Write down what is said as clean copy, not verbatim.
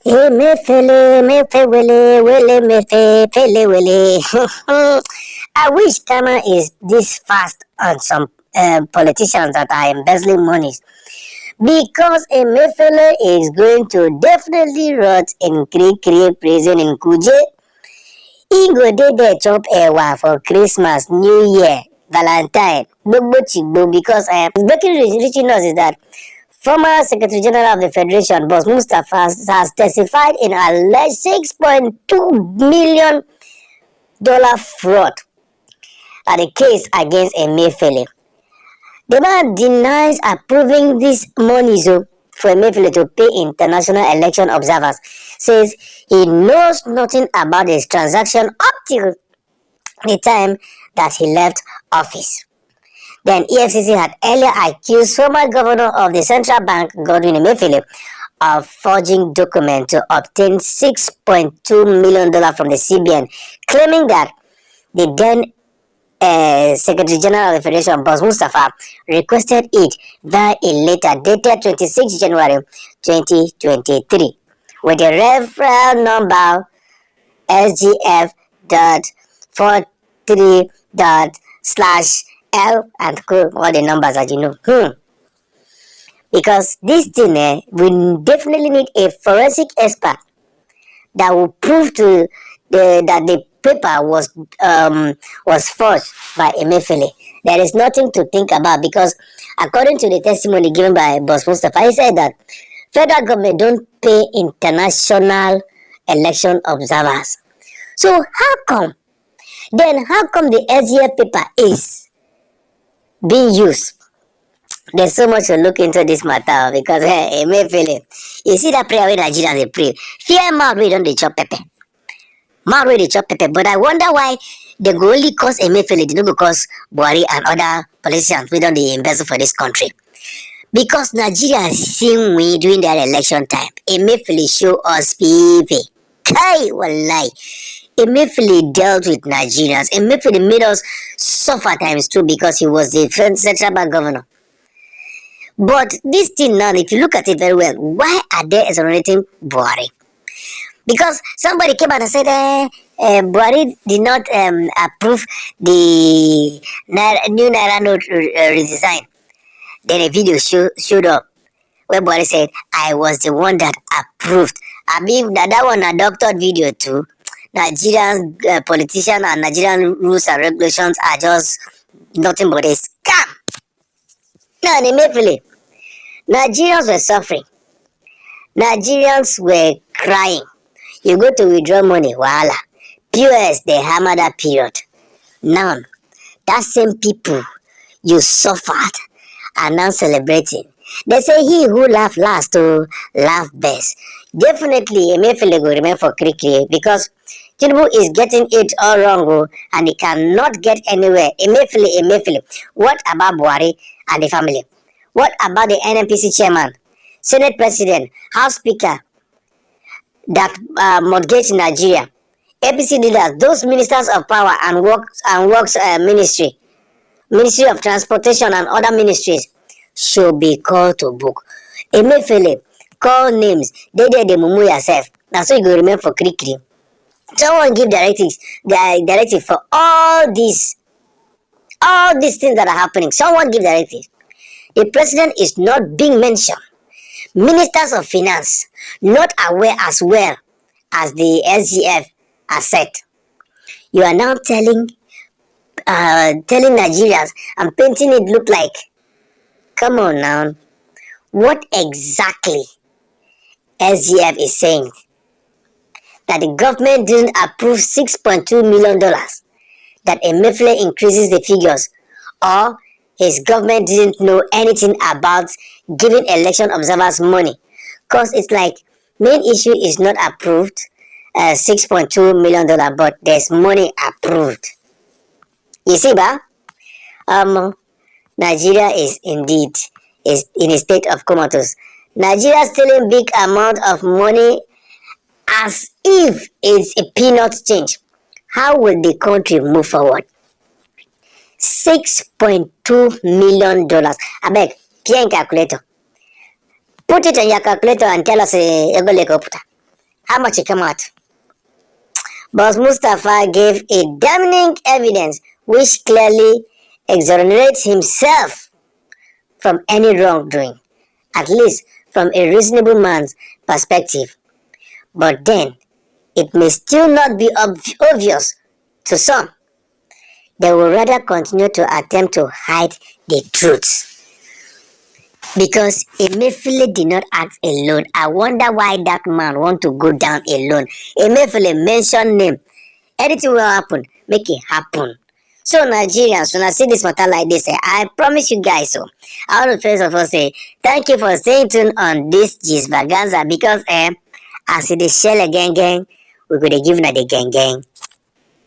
Emefele, mefewele, wele mefe, fele wele. I wish Ghana is this fast on some politicians that are embezzling money, because Emefele is going to definitely rot in Kri prison in Kuje. He go dey there chop ewa for Christmas, New Year, Valentine, gbogbo chigbo, because breaking reaching us is that former Secretary General of the Federation, Boss Mustafa, has testified in alleged $6.2 million fraud at the case against Emefele. The man denies approving this money for Emefele to pay international election observers. Says he knows nothing about this transaction up till the time that he left office. Then EFCC had earlier accused former governor of the central bank, Godwin Emefele, of forging documents to obtain $6.2 million from the CBN, claiming that the then Secretary General of the Federation, Boss Mustafa, requested it via a letter dated 26 January 2023 with the referral number SGF.43./ and all the numbers that you know. Because this thing, we definitely need a forensic expert that will prove that the paper was forged by Emefele. There is nothing to think about, because according to the testimony given by Boss Mustafa, he said that federal government don't pay international election observers. So how come the SGF paper is being used? There's so much to look into this matter, because Emefele, you see that prayer when Nigerians they pray, fear mouth we don't dey chop pepper. Mouth wey dey chop pepper, but I wonder why they go only cause Emefele, they don't go cause Buhari and other politicians we don't dey embezzle for this country. Because Nigerians seen we during their election time. Emefele show us people. Kai wallahi. Emefele dealt with Nigerians. Emefele made us suffer times too, because he was the central bank governor. But this thing now, if you look at it very well, why are they exonerating Buhari? Because somebody came out and said Buhari did not approve the new Naira note redesign. Then a video showed up where Buhari said, I was the one that approved. I mean, that one a doctored video too. Nigerian politicians and Nigerian rules and regulations are just nothing but a scam. Now, Emefele, Nigerians were suffering. Nigerians were crying. You go to withdraw money, voila. POS, they hammer that period. Now, that same people you suffered are now celebrating. They say he who laugh last to laugh best. Definitely, Emefele will remain for Kri, because Tinubu is getting it all wrong, and he cannot get anywhere. Emefele. What about Buhari and the family? What about the NNPC chairman, Senate president, House speaker that mortgage Nigeria, APC leaders, those ministers of power and works ministry of transportation and other ministries should be called to book. Emefele, call names. They mumu yourself. Now so you go remain for Kri. Someone give directive for all these things that are happening. Someone give directive. The president is not being mentioned. Ministers of finance not aware as well as the SGF has said. You are now telling Nigerians and painting it look like. Come on now. What exactly SGF is saying? That the government didn't approve $6.2 million. That Emefele increases the figures. Or his government didn't know anything about giving election observers money. Because it's like, main issue is not approved, $6.2 million, but there's money approved. You see, Nigeria is indeed in a state of comatose. Nigeria is stealing big amount of money as if it's a peanut change. How will the country move forward? $6.2 million. I beg, peer calculator. Put it on your calculator and tell us How much it come out? But Mustafa gave a damning evidence which clearly exonerates himself from any wrongdoing, at least from a reasonable man's perspective. But then, it may still not be obvious to some. They will rather continue to attempt to hide the truth. Because Emefele did not act alone. I wonder why that man want to go down alone. Emefele mention name. Anything will happen, make it happen. So Nigerians, when I see this matter like this, I promise you guys so. I want to first of all say thank you for staying tuned on this gist vaganza because as it is shell again gang, we could have given her the gang gang.